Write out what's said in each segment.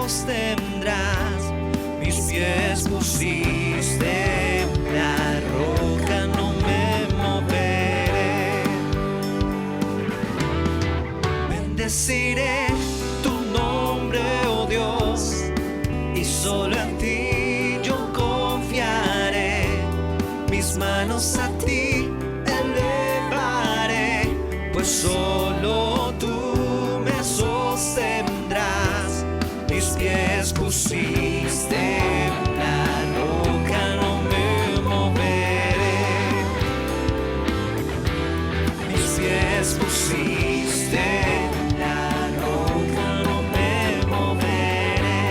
sostendrás. Mis pies pusiste en la roca, no me moveré. Bendeciré tu nombre, oh Dios, y solo en ti yo confiaré. Mis manos a ti elevaré, pues solo tú me sostendrás. Mis pies pusiste en la roca, no me moveré. Mis pies pusiste en la roca, no me moveré.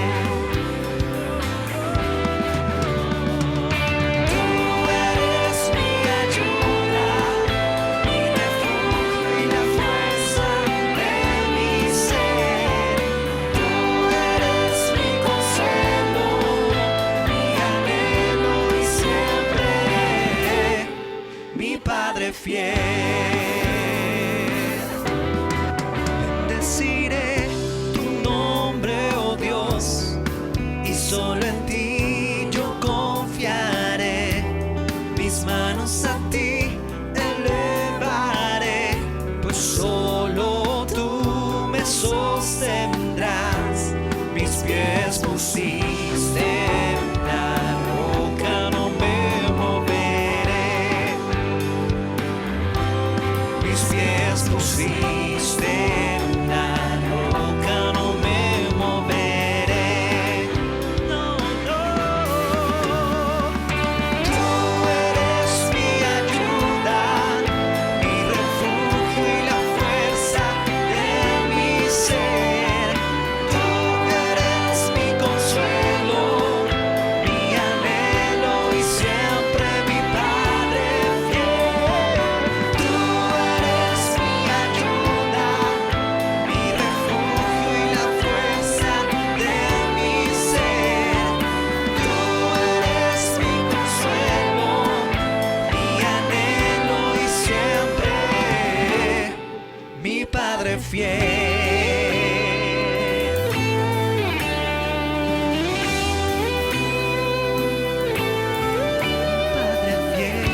Tú eres mi ayuda, mi refugio y la fuerza de mi ser. Tú eres mi consuelo, mi anhelo y siempre mi Padre fiel. Bendeciré tu nombre, oh Dios, y solo en ti yo confiaré. Mis manos a ti elevaré, pues solo tú me sostendrás. Mis pies pusiste en la roca, no me moveré. Mis pies pusiste en la roca, no me moveré. No, no. Tú eres mi ayuda, mi refugio y la fuerza de mi ser. Tú eres mi consuelo, mi anhelo y siempre mi Padre fiel. Tú eres mi ayuda, mi refugio y la fuerza de mi ser. Tú eres mi consuelo, mi anhelo y siempre mi Padre fiel. Padre fiel.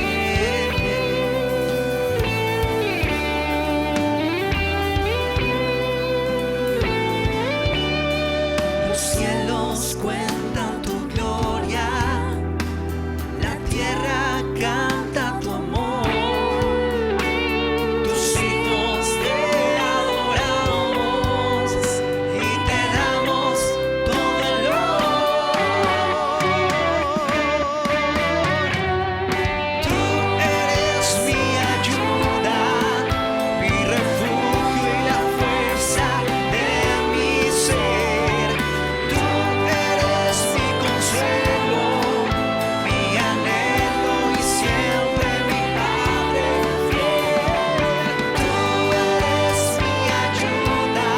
Los cielos cuentan tu gloria, la tierra canta tu amor. Tus hijos te adoramos y te damos todo el honor. Tú eres mi ayuda, mi refugio y la fuerza de mi ser. Tú eres mi consuelo, mi anhelo y siempre mi Padre fiel. Tú eres mi ayuda,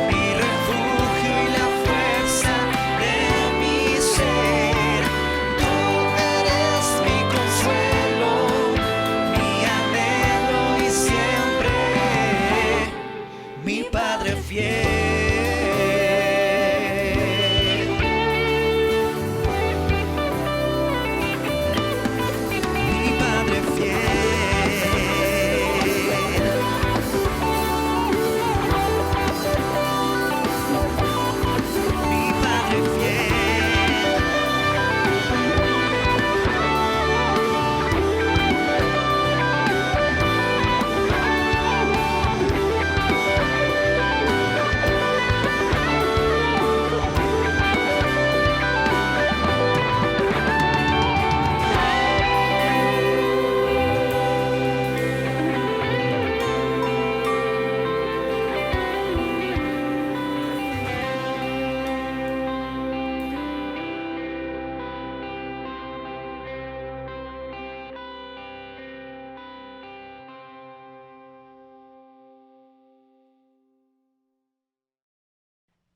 mi refugio y la fuerza de mi ser. Tú eres mi consuelo, mi anhelo y siempre mi Padre fiel. Mi Padre fiel. Mi Padre fiel.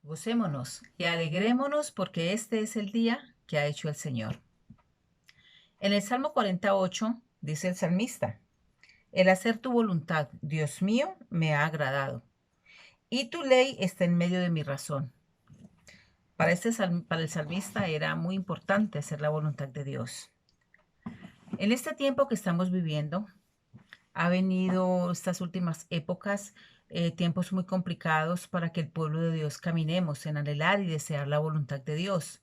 Gocémonos y alegrémonos porque este es el día que ha hecho el Señor. En el Salmo 48 dice el salmista: el hacer tu voluntad, Dios mío, me ha agradado, y tu ley está en medio de mi razón. Para el salmista era muy importante hacer la voluntad de Dios. En este tiempo que estamos viviendo, ha venido estas últimas épocas, tiempos muy complicados para que el pueblo de Dios caminemos en anhelar y desear la voluntad de Dios.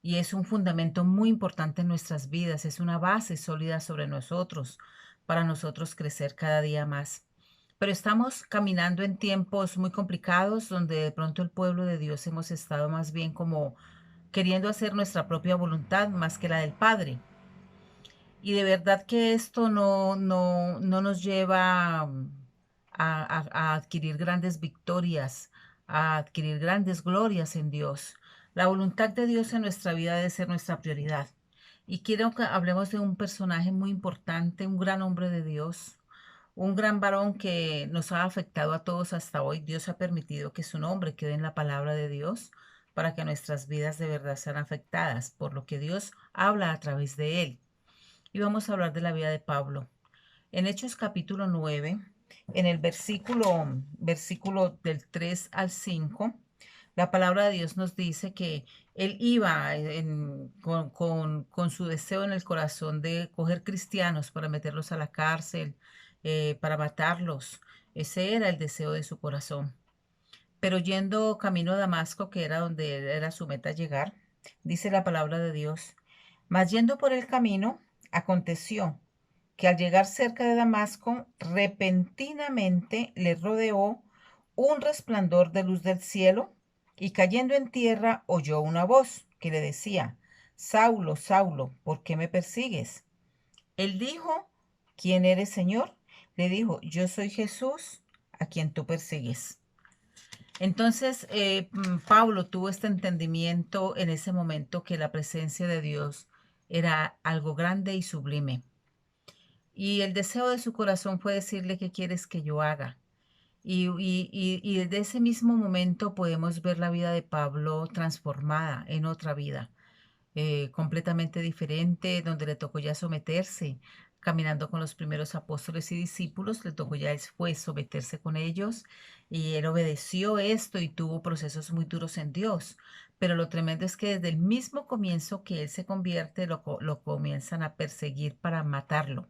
Y es un fundamento muy importante en nuestras vidas, es una base sólida sobre nosotros, para nosotros crecer cada día más. Pero estamos caminando en tiempos muy complicados donde de pronto el pueblo de Dios hemos estado más bien como queriendo hacer nuestra propia voluntad más que la del Padre. Y de verdad que esto no nos lleva a adquirir grandes victorias, a adquirir grandes glorias en Dios. La voluntad de Dios en nuestra vida debe ser nuestra prioridad. Y quiero que hablemos de un personaje muy importante, un gran hombre de Dios, un gran varón que nos ha afectado a todos hasta hoy. Dios ha permitido que su nombre quede en la palabra de Dios para que nuestras vidas de verdad sean afectadas por lo que Dios habla a través de él. Y vamos a hablar de la vida de Pablo. En Hechos capítulo 9, en el versículo del 3 al 5, la palabra de Dios nos dice que él iba con su deseo en el corazón de coger cristianos para meterlos a la cárcel, para matarlos. Ese era el deseo de su corazón. Pero yendo camino a Damasco, que era donde era su meta llegar, dice la palabra de Dios, mas yendo por el camino, aconteció que al llegar cerca de Damasco, repentinamente le rodeó un resplandor de luz del cielo, y cayendo en tierra oyó una voz que le decía, Saulo, Saulo, ¿por qué me persigues? Él dijo, ¿quién eres, Señor? Le dijo, yo soy Jesús, a quien tú persigues. Entonces, Pablo tuvo este entendimiento en ese momento que la presencia de Dios era algo grande y sublime. Y el deseo de su corazón fue decirle, ¿qué quieres que yo haga? Y desde ese mismo momento podemos ver la vida de Pablo transformada en otra vida, completamente diferente, donde le tocó ya someterse, caminando con los primeros apóstoles y discípulos, le tocó ya después someterse con ellos, y él obedeció esto y tuvo procesos muy duros en Dios. Pero lo tremendo es que desde el mismo comienzo que él se convierte, lo comienzan a perseguir para matarlo.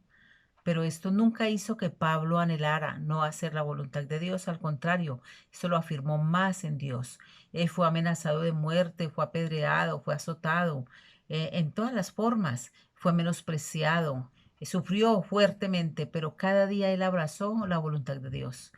Pero esto nunca hizo que Pablo anhelara no hacer la voluntad de Dios, al contrario, esto lo afirmó más en Dios. Fue amenazado de muerte, fue apedreado, fue azotado, en todas las formas, fue menospreciado, sufrió fuertemente, pero cada día él abrazó la voluntad de Dios.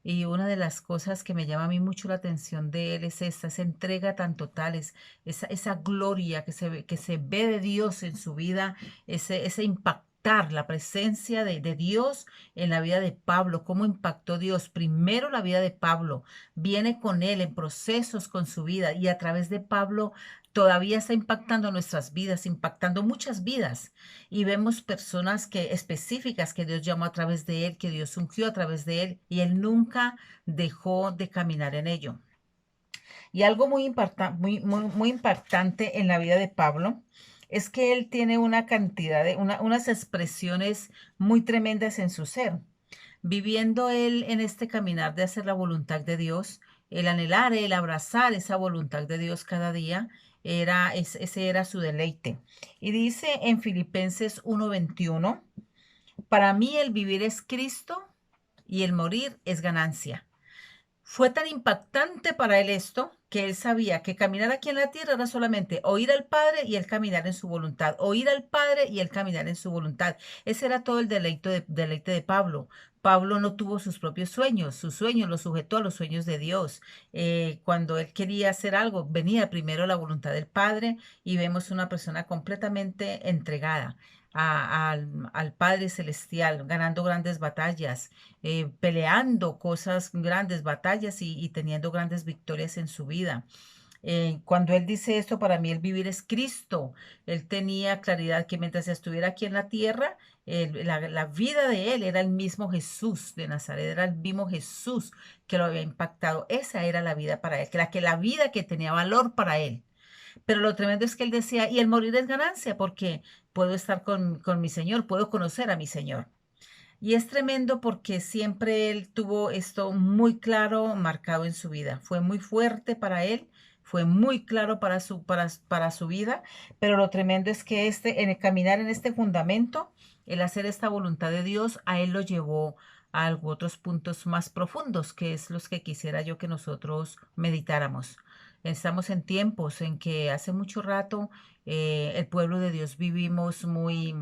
Y una de las cosas que me llama a mí mucho la atención de él es esa entrega tan total, esa gloria que se ve de Dios en su vida, ese impactar la presencia de Dios en la vida de Pablo, cómo impactó Dios. Primero la vida de Pablo, viene con él en procesos con su vida y a través de Pablo todavía está impactando nuestras vidas, impactando muchas vidas. Y vemos personas específicas que Dios llamó a través de él, que Dios ungió a través de él, y él nunca dejó de caminar en ello. Y algo muy impactante en la vida de Pablo es que él tiene una cantidad unas expresiones muy tremendas en su ser. Viviendo él en este caminar de hacer la voluntad de Dios, el anhelar, el abrazar esa voluntad de Dios cada día, ese era su deleite. Y dice en Filipenses 1:21, para mí el vivir es Cristo y el morir es ganancia. Fue tan impactante para él esto que él sabía que caminar aquí en la tierra era solamente oír al Padre y él caminar en su voluntad, oír al Padre y él caminar en su voluntad. Ese era todo el deleite de Pablo. Pablo no tuvo sus propios sueños, sus sueños los sujetó a los sueños de Dios. Cuando él quería hacer algo, venía primero la voluntad del Padre, y vemos una persona completamente entregada al Padre Celestial, ganando grandes batallas, peleando grandes batallas y teniendo grandes victorias en su vida. Cuando él dice esto, para mí el vivir es Cristo. Él tenía claridad que mientras estuviera aquí en la tierra, la vida de él era el mismo Jesús de Nazaret, era el mismo Jesús que lo había impactado. Esa era la vida para él, la vida que tenía valor para él. Pero lo tremendo es que él decía, y el morir es ganancia, porque puedo estar con mi Señor, puedo conocer a mi Señor. Y es tremendo porque siempre él tuvo esto muy claro, marcado en su vida. Fue muy fuerte para él, fue muy claro para su vida, pero lo tremendo es que en el caminar en este fundamento, el hacer esta voluntad de Dios, a él lo llevó a otros puntos más profundos, que es los que quisiera yo que nosotros meditáramos. Estamos en tiempos en que hace mucho rato el pueblo de Dios vivimos muy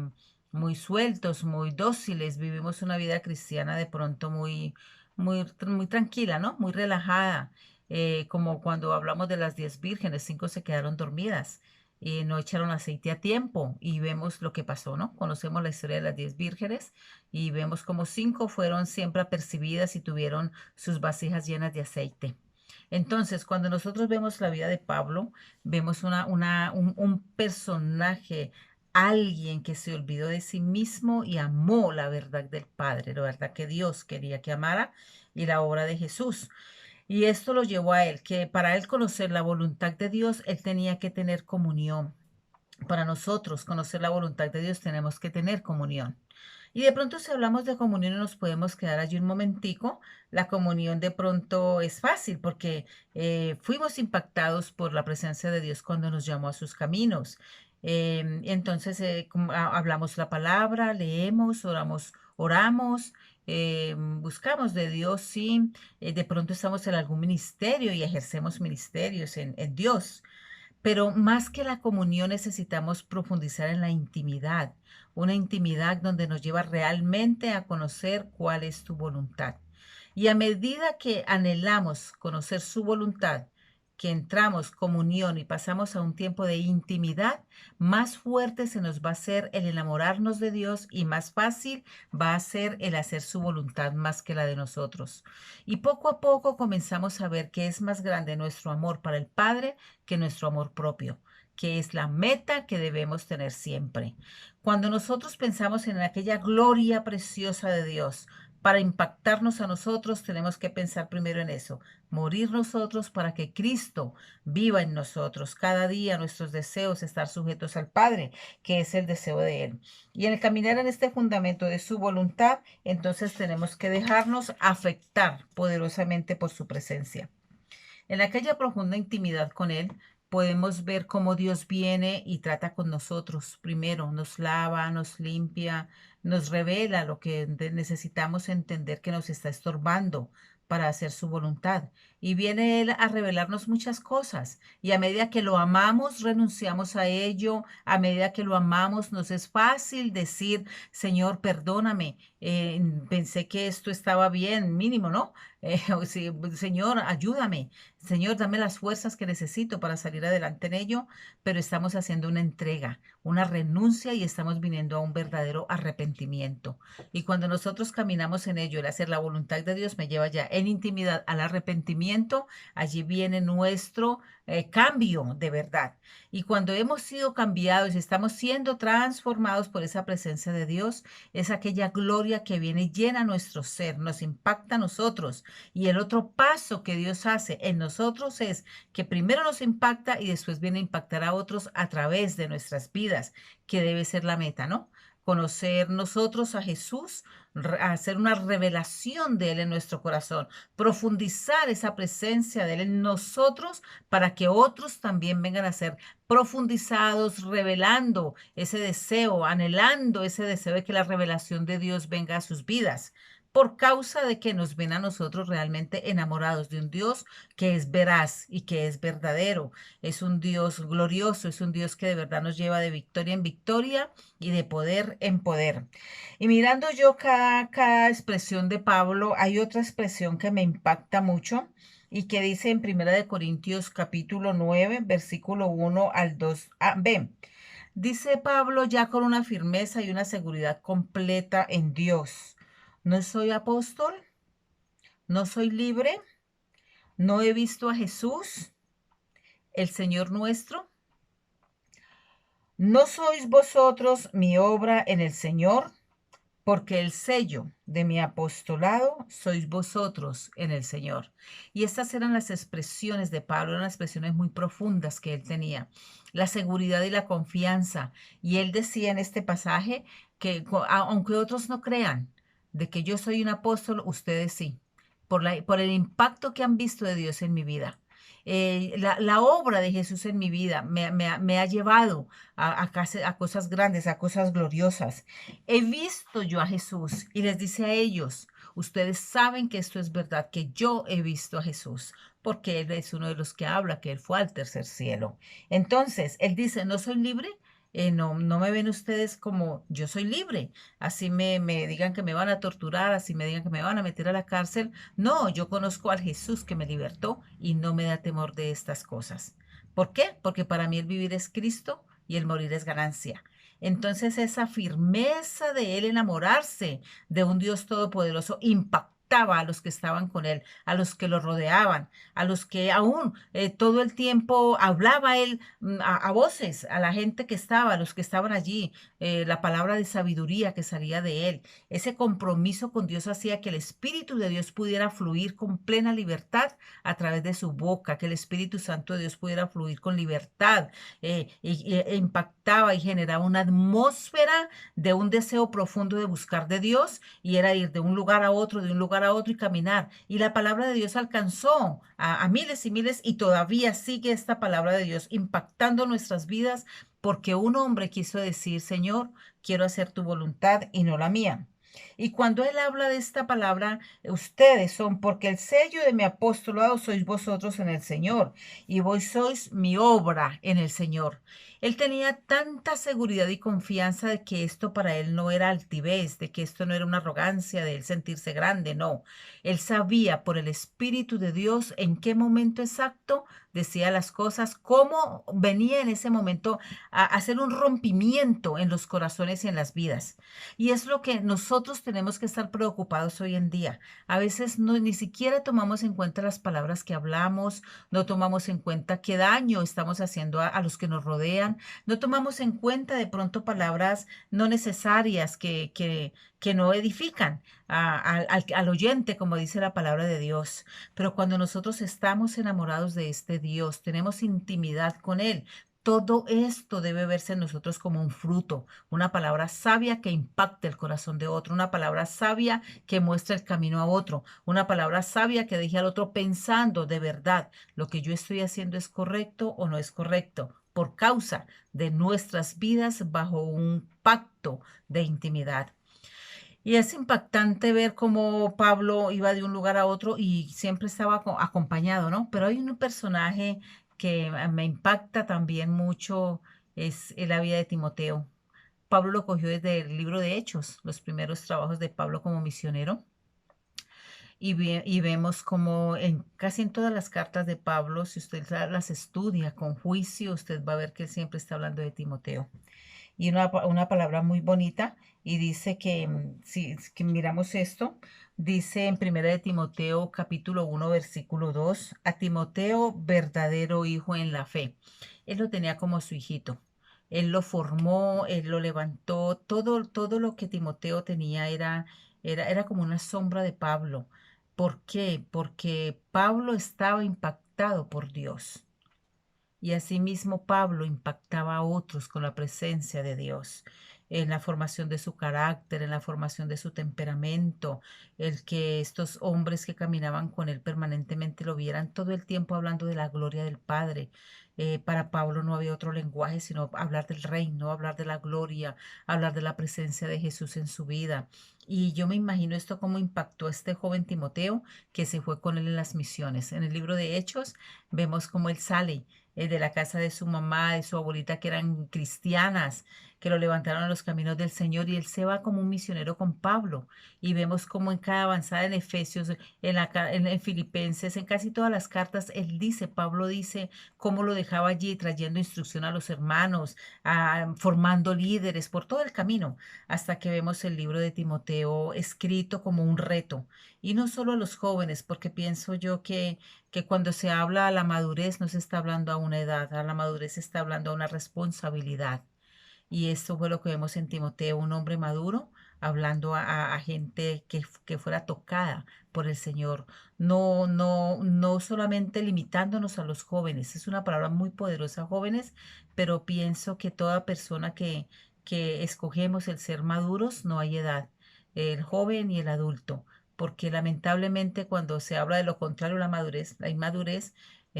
sueltos, muy dóciles, vivimos una vida cristiana de pronto muy tranquila, ¿no? Muy relajada, como cuando hablamos de las 10 vírgenes, 5 se quedaron dormidas y no echaron aceite a tiempo y vemos lo que pasó, ¿no? Conocemos la historia de las 10 vírgenes y vemos como 5 fueron siempre apercibidas y tuvieron sus vasijas llenas de aceite. Entonces, cuando nosotros vemos la vida de Pablo, vemos un personaje, alguien que se olvidó de sí mismo y amó la verdad del Padre, la verdad que Dios quería que amara y la obra de Jesús. Y esto lo llevó a él, que para él conocer la voluntad de Dios, él tenía que tener comunión. Para nosotros conocer la voluntad de Dios tenemos que tener comunión. Y de pronto si hablamos de comunión nos podemos quedar allí un momentico. La comunión de pronto es fácil porque fuimos impactados por la presencia de Dios cuando nos llamó a sus caminos. Entonces hablamos la palabra, leemos, oramos, buscamos de Dios, sí. De pronto estamos en algún ministerio y ejercemos ministerios en Dios. Pero más que la comunión necesitamos profundizar en la intimidad, una intimidad donde nos lleva realmente a conocer cuál es tu voluntad. Y a medida que anhelamos conocer su voluntad, que entramos comunión y pasamos a un tiempo de intimidad, más fuerte se nos va a hacer el enamorarnos de Dios y más fácil va a ser el hacer su voluntad más que la de nosotros. Y poco a poco comenzamos a ver que es más grande nuestro amor para el Padre que nuestro amor propio, que es la meta que debemos tener siempre. Cuando nosotros pensamos en aquella gloria preciosa de Dios, para impactarnos a nosotros, tenemos que pensar primero en eso, morir nosotros para que Cristo viva en nosotros. Cada día nuestros deseos estar sujetos al Padre, que es el deseo de Él. Y en el caminar en este fundamento de su voluntad, entonces tenemos que dejarnos afectar poderosamente por su presencia. En aquella profunda intimidad con Él, podemos ver cómo Dios viene y trata con nosotros. Primero nos lava, nos limpia, nos revela lo que necesitamos entender que nos está estorbando para hacer su voluntad. Y viene Él a revelarnos muchas cosas. Y a medida que lo amamos, renunciamos a ello. A medida que lo amamos, nos es fácil decir, Señor, perdóname. Pensé que esto estaba bien, mínimo, ¿no? Sí, Señor, ayúdame. Señor, dame las fuerzas que necesito para salir adelante en ello, pero estamos haciendo una entrega, una renuncia y estamos viniendo a un verdadero arrepentimiento. Y cuando nosotros caminamos en ello, el hacer la voluntad de Dios me lleva ya en intimidad al arrepentimiento, allí viene nuestro cambio de verdad. Y cuando hemos sido cambiados y estamos siendo transformados por esa presencia de Dios, es aquella gloria que viene y llena nuestro ser, nos impacta a nosotros. Y el otro paso que Dios hace en nosotros es que primero nos impacta y después viene a impactar a otros a través de nuestras vidas, que debe ser la meta, ¿no? Conocer nosotros a Jesús, hacer una revelación de Él en nuestro corazón, profundizar esa presencia de Él en nosotros para que otros también vengan a ser profundizados, revelando ese deseo, anhelando ese deseo de que la revelación de Dios venga a sus vidas por causa de que nos ven a nosotros realmente enamorados de un Dios que es veraz y que es verdadero. Es un Dios glorioso, es un Dios que de verdad nos lleva de victoria en victoria y de poder en poder. Y mirando yo cada expresión de Pablo, hay otra expresión que me impacta mucho y que dice en 1 Corintios capítulo 9, versículo 1 al 2b. Dice Pablo ya con una firmeza y una seguridad completa en Dios. No soy apóstol, no soy libre, no he visto a Jesús, el Señor nuestro. No sois vosotros mi obra en el Señor, porque el sello de mi apostolado sois vosotros en el Señor. Y estas eran las expresiones de Pablo, eran expresiones muy profundas que él tenía, la seguridad y la confianza. Y él decía en este pasaje que aunque otros no crean, de que yo soy un apóstol, ustedes sí, por el impacto que han visto de Dios en mi vida. La obra de Jesús en mi vida me ha llevado a cosas grandes, a cosas gloriosas. He visto yo a Jesús y les dice a ellos, ustedes saben que esto es verdad, que yo he visto a Jesús, porque Él es uno de los que habla, que Él fue al tercer cielo. Entonces, Él dice, ¿no soy libre? No me ven ustedes como yo soy libre. Así me digan que me van a torturar, así me digan que me van a meter a la cárcel. No, yo conozco al Jesús que me libertó y no me da temor de estas cosas. ¿Por qué? Porque para mí el vivir es Cristo y el morir es ganancia. Entonces esa firmeza de él enamorarse de un Dios todopoderoso impactaba a los que estaban con él, a los que lo rodeaban, a los que aún todo el tiempo hablaba él a voces, a la gente que estaba, a los que estaban allí, la palabra de sabiduría que salía de él. Ese compromiso con Dios hacía que el Espíritu de Dios pudiera fluir con plena libertad a través de su boca, que el Espíritu Santo de Dios pudiera fluir con libertad impactaba y generaba una atmósfera de un deseo profundo de buscar de Dios y era ir de un lugar a otro, de un lugar a otro y caminar. Y la palabra de Dios alcanzó a miles y miles y todavía sigue esta palabra de Dios impactando nuestras vidas porque un hombre quiso decir, Señor, quiero hacer tu voluntad y no la mía. Y cuando él habla de esta palabra, ustedes son, porque el sello de mi apostolado sois vosotros en el Señor, y vos sois mi obra en el Señor. Él tenía tanta seguridad y confianza de que esto para él no era altivez, de que esto no era una arrogancia, de él sentirse grande, no. Él sabía por el Espíritu de Dios en qué momento exacto decía las cosas, cómo venía en ese momento a hacer un rompimiento en los corazones y en las vidas. Y es lo que nosotros tenemos que estar preocupados hoy en día. A veces no, ni siquiera tomamos en cuenta las palabras que hablamos, no tomamos en cuenta qué daño estamos haciendo a los que nos rodean, no tomamos en cuenta de pronto palabras no necesarias que no edifican al oyente, como dice la palabra de Dios. Pero cuando nosotros estamos enamorados de este Dios, tenemos intimidad con Él, todo esto debe verse en nosotros como un fruto, una palabra sabia que impacte el corazón de otro, una palabra sabia que muestre el camino a otro, una palabra sabia que deje al otro pensando de verdad, lo que yo estoy haciendo es correcto o no es correcto, por causa de nuestras vidas bajo un pacto de intimidad. Y es impactante ver cómo Pablo iba de un lugar a otro y siempre estaba acompañado, ¿no? Pero hay un personaje que me impacta también mucho, es la vida de Timoteo. Pablo lo cogió desde el libro de Hechos, los primeros trabajos de Pablo como misionero. Y vemos como casi en todas las cartas de Pablo, si usted las estudia con juicio, usted va a ver que él siempre está hablando de Timoteo y una palabra muy bonita y dice que si miramos esto, dice en Primera de Timoteo capítulo 1 versículo 2, a Timoteo verdadero hijo en la fe. Él lo tenía como su hijito. Él lo formó, él lo levantó, todo lo que Timoteo tenía era como una sombra de Pablo. ¿Por qué? Porque Pablo estaba impactado por Dios. Y asimismo Pablo impactaba a otros con la presencia de Dios, en la formación de su carácter, en la formación de su temperamento, el que estos hombres que caminaban con él permanentemente lo vieran todo el tiempo hablando de la gloria del Padre. Para Pablo no había otro lenguaje sino hablar del reino, hablar de la gloria, hablar de la presencia de Jesús en su vida. Y yo me imagino esto cómo impactó a este joven Timoteo que se fue con él en las misiones. En el libro de Hechos vemos cómo él sale de la casa de su mamá, de su abuelita, que eran cristianas, que lo levantaron a los caminos del Señor, y él se va como un misionero con Pablo. Y vemos como en cada avanzada en Efesios, en Filipenses, en casi todas las cartas, Pablo dice cómo lo dejaba allí trayendo instrucción a los hermanos, formando líderes por todo el camino, hasta que vemos el libro de Timoteo escrito como un reto. Y no solo a los jóvenes, porque pienso yo que cuando se habla a la madurez no se está hablando a una edad, a la madurez se está hablando a una responsabilidad. Y esto fue lo que vemos en Timoteo, un hombre maduro hablando a gente que fuera tocada por el Señor, no solamente limitándonos a los jóvenes. Es una palabra muy poderosa, jóvenes, pero pienso que toda persona que escogemos el ser maduros, no hay edad, el joven y el adulto, porque lamentablemente cuando se habla de lo contrario, la inmadurez,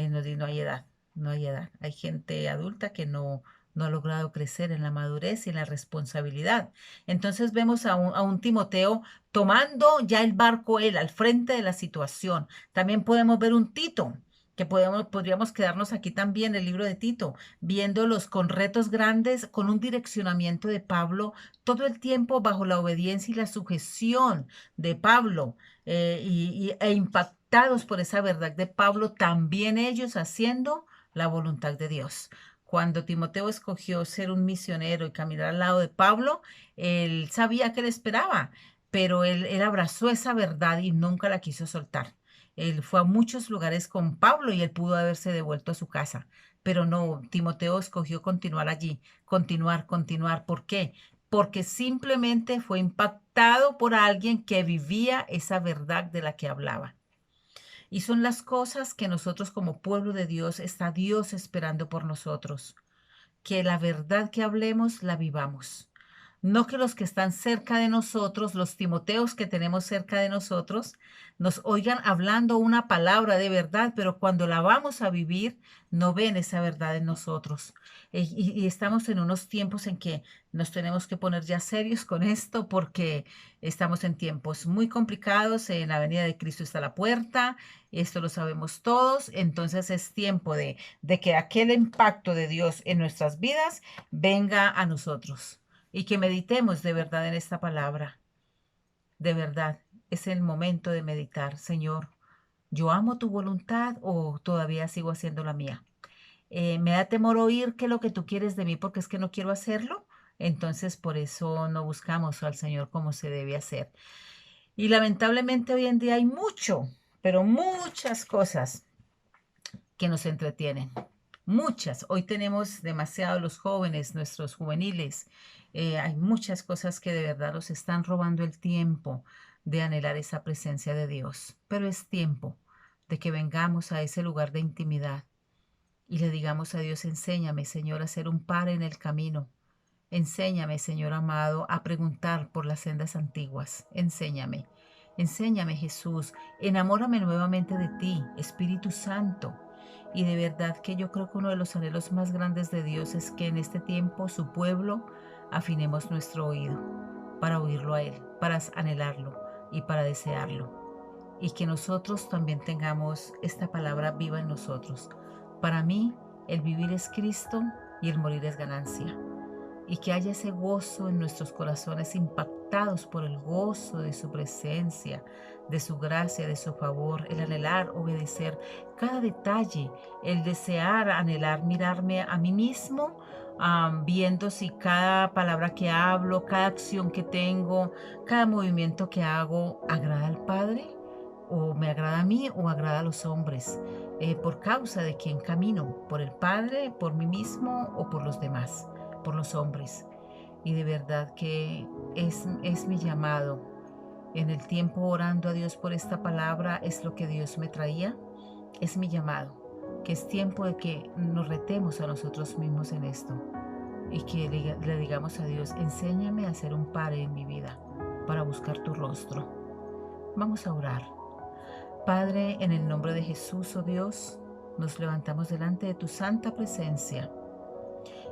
no hay edad, no hay edad. Hay gente adulta que no ha logrado crecer en la madurez y en la responsabilidad. Entonces vemos a un Timoteo tomando ya el barco él al frente de la situación. También podemos ver un Tito, que podríamos quedarnos aquí también, el libro de Tito, viéndolos con retos grandes, con un direccionamiento de Pablo, todo el tiempo bajo la obediencia y la sujeción de Pablo, e impactados por esa verdad de Pablo, también ellos haciendo la voluntad de Dios. Cuando Timoteo escogió ser un misionero y caminar al lado de Pablo, él sabía que le esperaba, pero él abrazó esa verdad y nunca la quiso soltar. Él fue a muchos lugares con Pablo y él pudo haberse devuelto a su casa, pero no, Timoteo escogió continuar allí, continuar, continuar. ¿Por qué? Porque simplemente fue impactado por alguien que vivía esa verdad de la que hablaba. Y son las cosas que nosotros como pueblo de Dios, está Dios esperando por nosotros, que la verdad que hablemos la vivamos. No que los que están cerca de nosotros, los Timoteos que tenemos cerca de nosotros, nos oigan hablando una palabra de verdad, pero cuando la vamos a vivir, no ven esa verdad en nosotros. Y estamos en unos tiempos en que nos tenemos que poner ya serios con esto porque estamos en tiempos muy complicados. En la venida de Cristo está la puerta, esto lo sabemos todos. Entonces es tiempo de que aquel impacto de Dios en nuestras vidas venga a nosotros y que meditemos de verdad en esta palabra. De verdad, es el momento de meditar. Señor, ¿yo amo tu voluntad o todavía sigo haciendo la mía? Me da temor oír qué es lo que tú quieres de mí porque es que no quiero hacerlo. Entonces, por eso no buscamos al Señor como se debe hacer. Y lamentablemente hoy en día hay mucho, pero muchas cosas que nos entretienen. Muchas. Hoy tenemos demasiado los jóvenes, nuestros juveniles. Hay muchas cosas que de verdad nos están robando el tiempo de anhelar esa presencia de Dios. Pero es tiempo de que vengamos a ese lugar de intimidad y le digamos a Dios, enséñame, Señor, a ser un par en el camino. Enséñame, Señor amado, a preguntar por las sendas antiguas. Enséñame. Enséñame, Jesús. Enamórame nuevamente de ti, Espíritu Santo. Y de verdad que yo creo que uno de los anhelos más grandes de Dios es que en este tiempo su pueblo afinemos nuestro oído para oírlo a Él, para anhelarlo y para desearlo. Y que nosotros también tengamos esta palabra viva en nosotros. Para mí, el vivir es Cristo y el morir es ganancia. Y que haya ese gozo en nuestros corazones impactados por el gozo de su presencia, de su gracia, de su favor, el anhelar, obedecer cada detalle, el desear, anhelar, mirarme a mí mismo, viendo si cada palabra que hablo, cada acción que tengo, cada movimiento que hago agrada al Padre, o me agrada a mí o agrada a los hombres, por causa de quién camino, por el Padre, por mí mismo o por los demás, por los hombres. Y de verdad que es mi llamado. En el tiempo orando a Dios por esta palabra es lo que Dios me traía. Es mi llamado, que es tiempo de que nos retemos a nosotros mismos en esto y que le digamos a Dios, enséñame a ser un padre en mi vida para buscar tu rostro. Vamos a orar. Padre, en el nombre de Jesús, oh Dios, nos levantamos delante de tu santa presencia.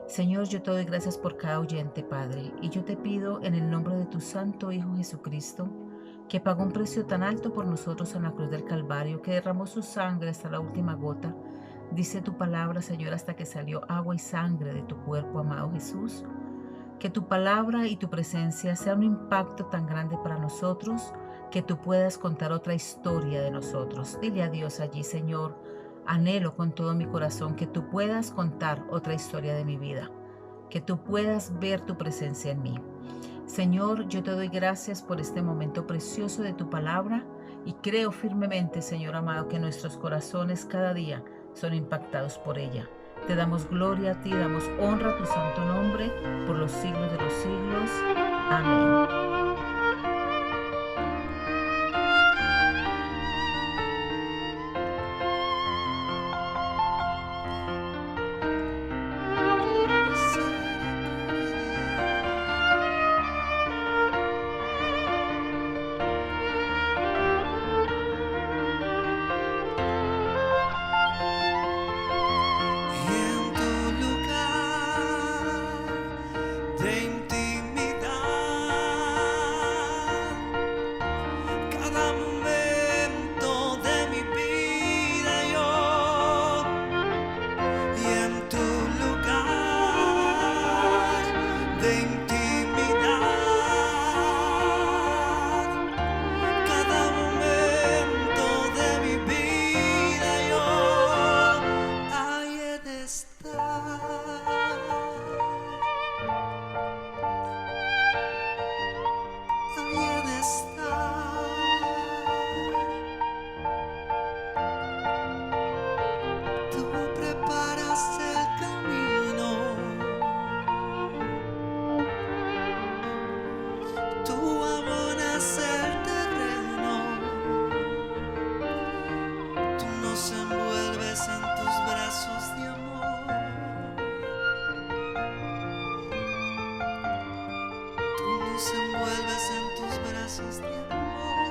Señor, yo te doy gracias por cada oyente, Padre, y yo te pido en el nombre de tu santo Hijo Jesucristo, que pagó un precio tan alto por nosotros en la cruz del Calvario, que derramó su sangre hasta la última gota. Dice tu palabra, Señor, hasta que salió agua y sangre de tu cuerpo, amado Jesús. Que tu palabra y tu presencia sea un impacto tan grande para nosotros, que tú puedas contar otra historia de nosotros. Dile a Dios allí, Señor, anhelo con todo mi corazón que tú puedas contar otra historia de mi vida, que tú puedas ver tu presencia en mí. Señor, yo te doy gracias por este momento precioso de tu palabra y creo firmemente, Señor amado, que nuestros corazones cada día son impactados por ella. Te damos gloria a ti, damos honra a tu santo nombre por los siglos de los siglos. Amén. nos envuelves en tus brazos de amor.